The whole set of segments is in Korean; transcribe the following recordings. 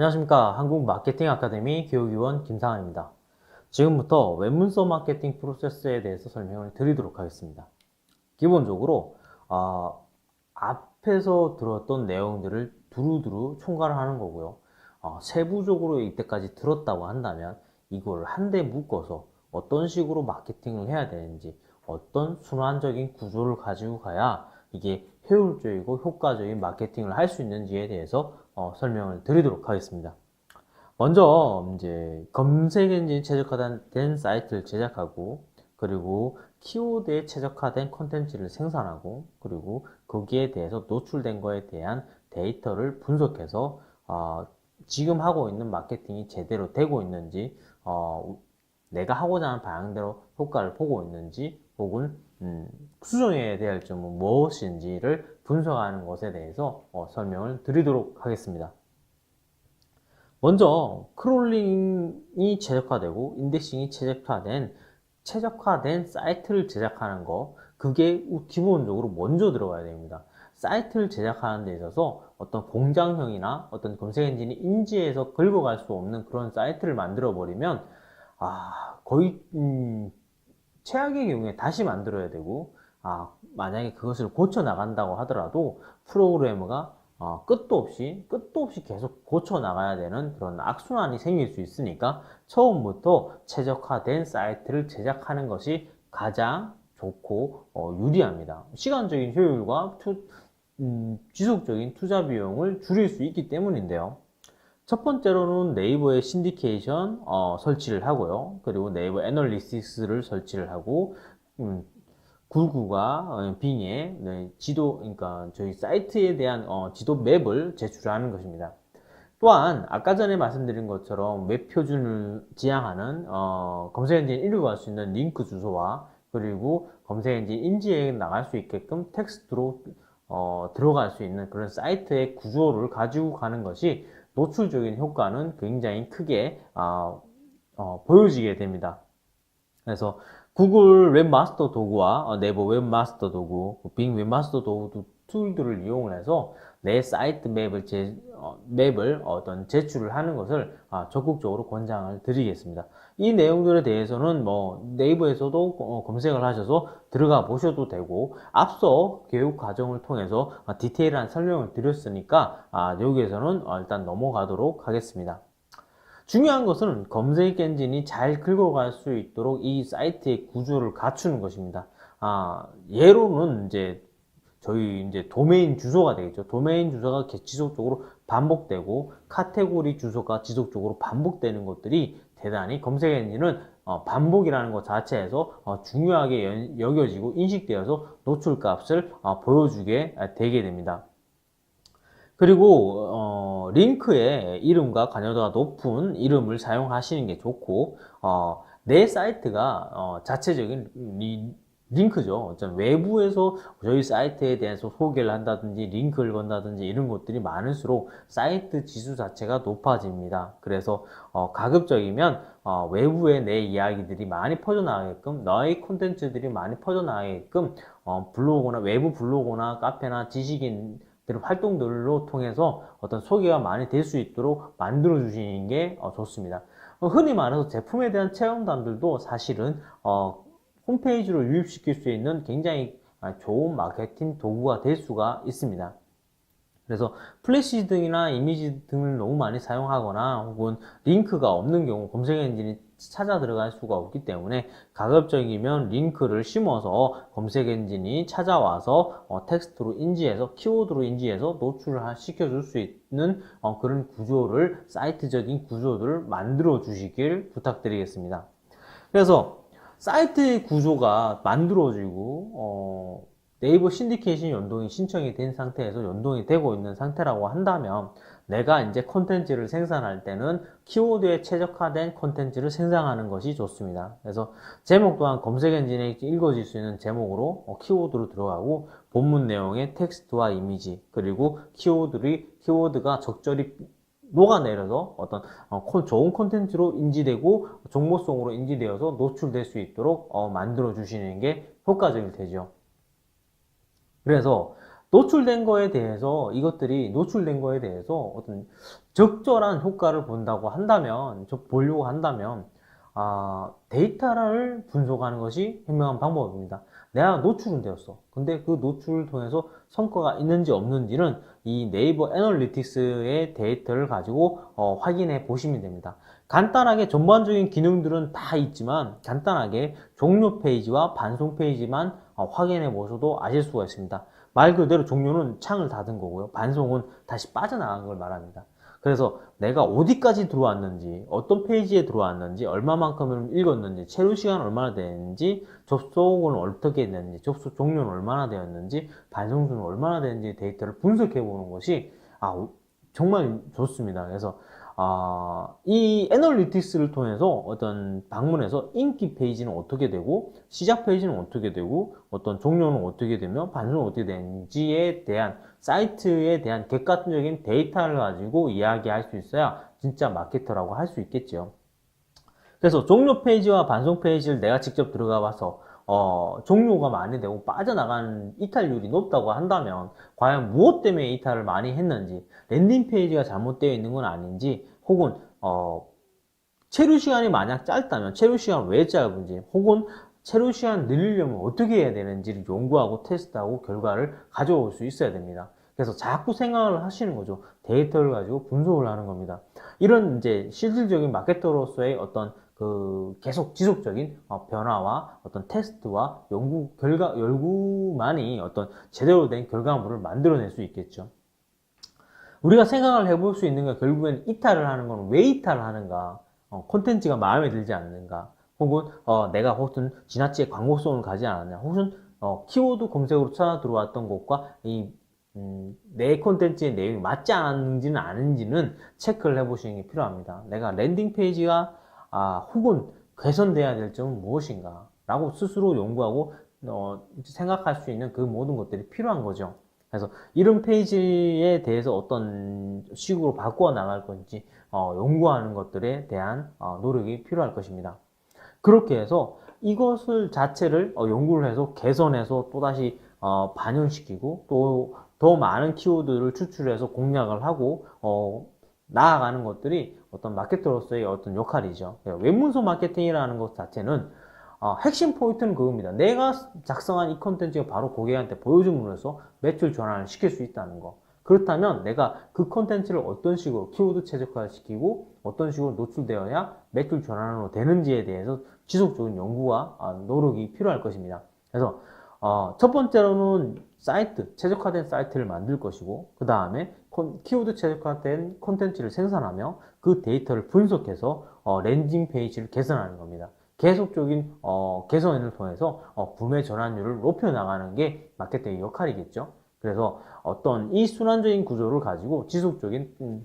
안녕하십니까. 한국 마케팅 아카데미 교육위원 김상환입니다. 지금부터 웹문서 마케팅 프로세스에 대해서 설명을 드리도록 하겠습니다. 기본적으로 앞에서 들었던 내용들을 두루두루 총괄을 하는 거고요. 세부적으로 이때까지 들었다고 한다면 이걸 한데 묶어서 어떤 식으로 마케팅을 해야 되는지, 어떤 순환적인 구조를 가지고 가야 이게 효율적이고 효과적인 마케팅을 할 수 있는지에 대해서 설명을 드리도록 하겠습니다. 먼저 이제 검색 엔진 최적화된 사이트를 제작하고, 그리고 키워드에 최적화된 콘텐츠를 생산하고, 그리고 거기에 대해서 노출된 거에 대한 데이터를 분석해서 지금 하고 있는 마케팅이 제대로 되고 있는지, 내가 하고자 하는 방향대로 효과를 보고 있는지, 혹은 수정해야 될 점은 무엇인지를 분석하는 것에 대해서 설명을 드리도록 하겠습니다. 먼저 크롤링이 최적화되고 인덱싱이 최적화된 사이트를 제작하는 거, 그게 기본적으로 먼저 들어가야 됩니다. 사이트를 제작하는 데 있어서 어떤 공장형이나 어떤 검색 엔진이 인지해서 긁어갈 수 없는 그런 사이트를 만들어 버리면 거의 최악의 경우에 다시 만들어야 되고, 만약에 그것을 고쳐 나간다고 하더라도 프로그래머가 끝도 없이 계속 고쳐 나가야 되는 그런 악순환이 생길 수 있으니까 처음부터 최적화된 사이트를 제작하는 것이 가장 좋고 유리합니다. 시간적인 효율과 지속적인 투자 비용을 줄일 수 있기 때문인데요. 첫 번째로는 네이버의 신디케이션 설치를 하고요. 그리고 네이버 애널리시스를 설치를 하고, 구글과 빙의 지도, 그러니까 저희 사이트에 대한 지도 맵을 제출하는 것입니다. 또한 아까 전에 말씀드린 것처럼 웹 표준을 지향하는 검색 엔진 1위 구할 수 있는 링크 주소와, 그리고 검색 엔진 인지에 나갈 수 있게끔 텍스트로 들어갈 수 있는 그런 사이트의 구조를 가지고 가는 것이 노출적인 효과는 굉장히 크게 보여지게 됩니다. 그래서 구글 웹마스터 도구와 네이버 웹마스터 도구, 빙 웹마스터 도구 툴들을 이용을 해서 내 사이트 맵을 어떤 제출을 하는 것을 적극적으로 권장을 드리겠습니다. 이 내용들에 대해서는 네이버에서도 검색을 하셔서 들어가 보셔도 되고, 앞서 교육 과정을 통해서 디테일한 설명을 드렸으니까 여기에서는 일단 넘어가도록 하겠습니다. 중요한 것은 검색 엔진이 잘 긁어갈 수 있도록 이 사이트의 구조를 갖추는 것입니다. 예로는 저희 도메인 주소가 되겠죠. 도메인 주소가 지속적으로 반복되고 카테고리 주소가 지속적으로 반복되는 것들이 대단히 검색 엔진은 반복이라는 것 자체에서 중요하게 여겨지고 인식되어서 노출값을 보여주게 되게 됩니다. 그리고 링크의 이름과 관여도가 높은 이름을 사용하시는 게 좋고, 내 사이트가 자체적인 링크죠. 외부에서 저희 사이트에 대해서 소개를 한다든지 링크를 건다든지 이런 것들이 많을수록 사이트 지수 자체가 높아집니다. 그래서 가급적이면 외부에 내 이야기들이 많이 퍼져나가게끔, 너의 콘텐츠들이 많이 퍼져나가게끔 블로그나 외부 블로그나 카페나 지식인 활동들로 통해서 어떤 소개가 많이 될 수 있도록 만들어 주시는 게 좋습니다. 흔히 말해서 제품에 대한 체험단들도 사실은 홈페이지로 유입시킬 수 있는 굉장히 좋은 마케팅 도구가 될 수가 있습니다. 그래서 플래시 등이나 이미지 등을 너무 많이 사용하거나 혹은 링크가 없는 경우 검색 엔진이 찾아 들어갈 수가 없기 때문에 가급적이면 링크를 심어서 검색 엔진이 찾아와서 텍스트로 인지해서 키워드로 인지해서 노출을 시켜줄 수 있는 그런 구조를, 사이트적인 구조들을 만들어 주시길 부탁드리겠습니다. 그래서 사이트의 구조가 만들어지고 네이버 신디케이션 연동이 신청이 된 상태에서 연동이 되고 있는 상태라고 한다면, 내가 이제 콘텐츠를 생산할 때는 키워드에 최적화된 콘텐츠를 생산하는 것이 좋습니다. 그래서 제목 또한 검색 엔진에 읽어질 수 있는 제목으로 키워드로 들어가고, 본문 내용의 텍스트와 이미지, 그리고 키워드가 적절히 녹아내려서 어떤 좋은 콘텐츠로 인지되고 정보성으로 인지되어서 노출될 수 있도록 만들어 주시는 게 효과적일 테죠. 그래서 노출된 거에 대해서, 이것들이 노출된 거에 대해서 어떤 적절한 효과를 본다고 한다면, 보려고 한다면, 데이터를 분석하는 것이 현명한 방법입니다. 내가 노출은 되었어. 근데 그 노출을 통해서 성과가 있는지 없는지는 이 네이버 애널리틱스의 데이터를 가지고 확인해 보시면 됩니다. 간단하게 전반적인 기능들은 다 있지만 간단하게 종료 페이지와 반송 페이지만 확인해 보셔도 아실 수가 있습니다. 말 그대로 종료는 창을 닫은 거고요. 반송은 다시 빠져나간 걸 말합니다. 그래서 내가 어디까지 들어왔는지, 어떤 페이지에 들어왔는지, 얼마만큼을 읽었는지, 체류 시간 얼마나 되는지, 접속은 어떻게 됐는지, 접속 종료는 얼마나 되었는지, 반송수는 얼마나 되는지 데이터를 분석해 보는 것이 정말 좋습니다. 그래서 이 애널리틱스를 통해서 어떤 방문에서 인기 페이지는 어떻게 되고 시작 페이지는 어떻게 되고 어떤 종료는 어떻게 되며 반송은 어떻게 되는지에 대한 사이트에 대한 객관적인 데이터를 가지고 이야기할 수 있어야 진짜 마케터라고 할 수 있겠죠. 그래서 종료 페이지와 반송 페이지를 내가 직접 들어가 봐서 종료가 많이 되고 빠져나가는 이탈률이 높다고 한다면 과연 무엇 때문에 이탈을 많이 했는지, 랜딩 페이지가 잘못되어 있는 건 아닌지, 혹은 체류 시간이 만약 짧다면 체류 시간 왜 짧은지, 혹은 체류 시간 늘리려면 어떻게 해야 되는지를 연구하고 테스트하고 결과를 가져올 수 있어야 됩니다. 그래서 자꾸 생각을 하시는 거죠. 데이터를 가지고 분석을 하는 겁니다. 이런 이제 실질적인 마케터로서의 어떤 계속 지속적인 변화와 어떤 테스트와 연구만이 어떤 제대로 된 결과물을 만들어낼 수 있겠죠. 우리가 생각을 해볼 수 있는 건 결국엔 이탈을 하는 건 왜 이탈을 하는가? 콘텐츠가 마음에 들지 않는가? 혹은 내가 혹은 지나치게 광고성을 가지 않았냐? 혹은 키워드 검색으로 찾아 들어왔던 것과 내 콘텐츠의 내용이 맞지 않는지는 아닌지는 체크를 해보시는 게 필요합니다. 내가 랜딩 페이지가 혹은 개선돼야 될 점은 무엇인가? 라고 스스로 연구하고 생각할 수 있는 그 모든 것들이 필요한 거죠. 그래서 이런 페이지에 대해서 어떤 식으로 바꾸어 나갈 건지 연구하는 것들에 대한 노력이 필요할 것입니다. 그렇게 해서 이것을 자체를 연구를 해서 개선해서 또다시 반영시키고 또 더 많은 키워드를 추출해서 공략을 하고 나아가는 것들이 어떤 마케터로서의 어떤 역할이죠. 외문서 마케팅이라는 것 자체는 핵심 포인트는 그겁니다. 내가 작성한 이 컨텐츠가 바로 고객한테 보여줌으로써 매출 전환을 시킬 수 있다는 거. 그렇다면 내가 그 컨텐츠를 어떤 식으로 키워드 최적화를 시키고 어떤 식으로 노출되어야 매출 전환으로 되는지에 대해서 지속적인 연구와 노력이 필요할 것입니다. 그래서 첫 번째로는 최적화된 사이트를 만들 것이고, 그 다음에 키워드 최적화된 콘텐츠를 생산하며 그 데이터를 분석해서 랜딩 페이지를 개선하는 겁니다. 계속적인 개선을 통해서 구매 전환율을 높여나가는 게 마케팅의 역할이겠죠. 그래서 어떤 이 순환적인 구조를 가지고 지속적인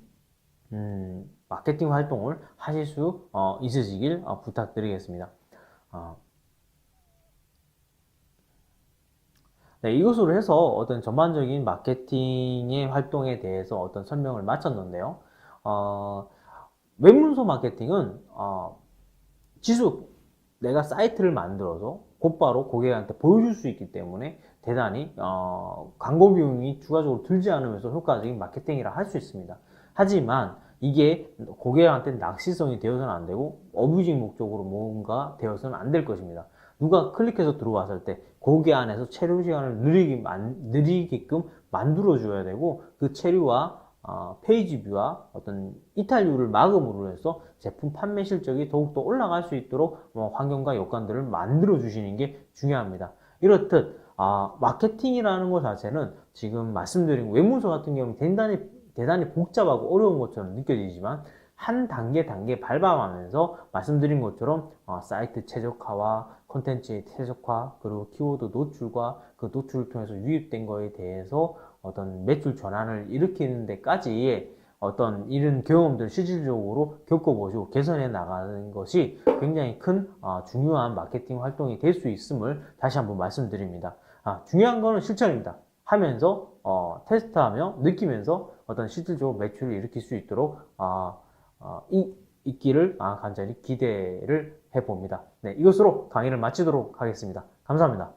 마케팅 활동을 하실 수 있으시길 부탁드리겠습니다. 네, 이것으로 해서 어떤 전반적인 마케팅의 활동에 대해서 어떤 설명을 마쳤는데요. 웹문서 마케팅은 내가 사이트를 만들어서 곧바로 고객한테 보여줄 수 있기 때문에 대단히 광고 비용이 추가적으로 들지 않으면서 효과적인 마케팅이라 할 수 있습니다. 하지만 이게 고객한테 낚시성이 되어서는 안 되고 어뷰징 목적으로 뭔가 되어서는 안 될 것입니다. 누가 클릭해서 들어왔을 때 고객 안에서 체류 시간을 느리게끔 만들어 줘야 되고, 그 체류와 페이지 뷰와 어떤 이탈률을 막음으로 해서 제품 판매 실적이 더욱더 올라갈 수 있도록 환경과 여건들을 만들어 주시는 게 중요합니다. 이렇듯 마케팅이라는 것 자체는 지금 말씀드린 외문서 같은 경우는 대단히 복잡하고 어려운 것처럼 느껴지지만 한 단계 밟아가면서 말씀드린 것처럼 사이트 최적화와 콘텐츠의 최적화, 그리고 키워드 노출과 그 노출을 통해서 유입된 거에 대해서 어떤 매출 전환을 일으키는 데까지의 어떤 이런 경험들 실질적으로 겪어보시고 개선해 나가는 것이 굉장히 큰 중요한 마케팅 활동이 될 수 있음을 다시 한번 말씀드립니다. 중요한 거는 실천입니다. 하면서 테스트하며 느끼면서 어떤 실질적으로 매출을 일으킬 수 있도록 있기를 간절히 기대를 해봅니다. 네, 이것으로 강의를 마치도록 하겠습니다. 감사합니다.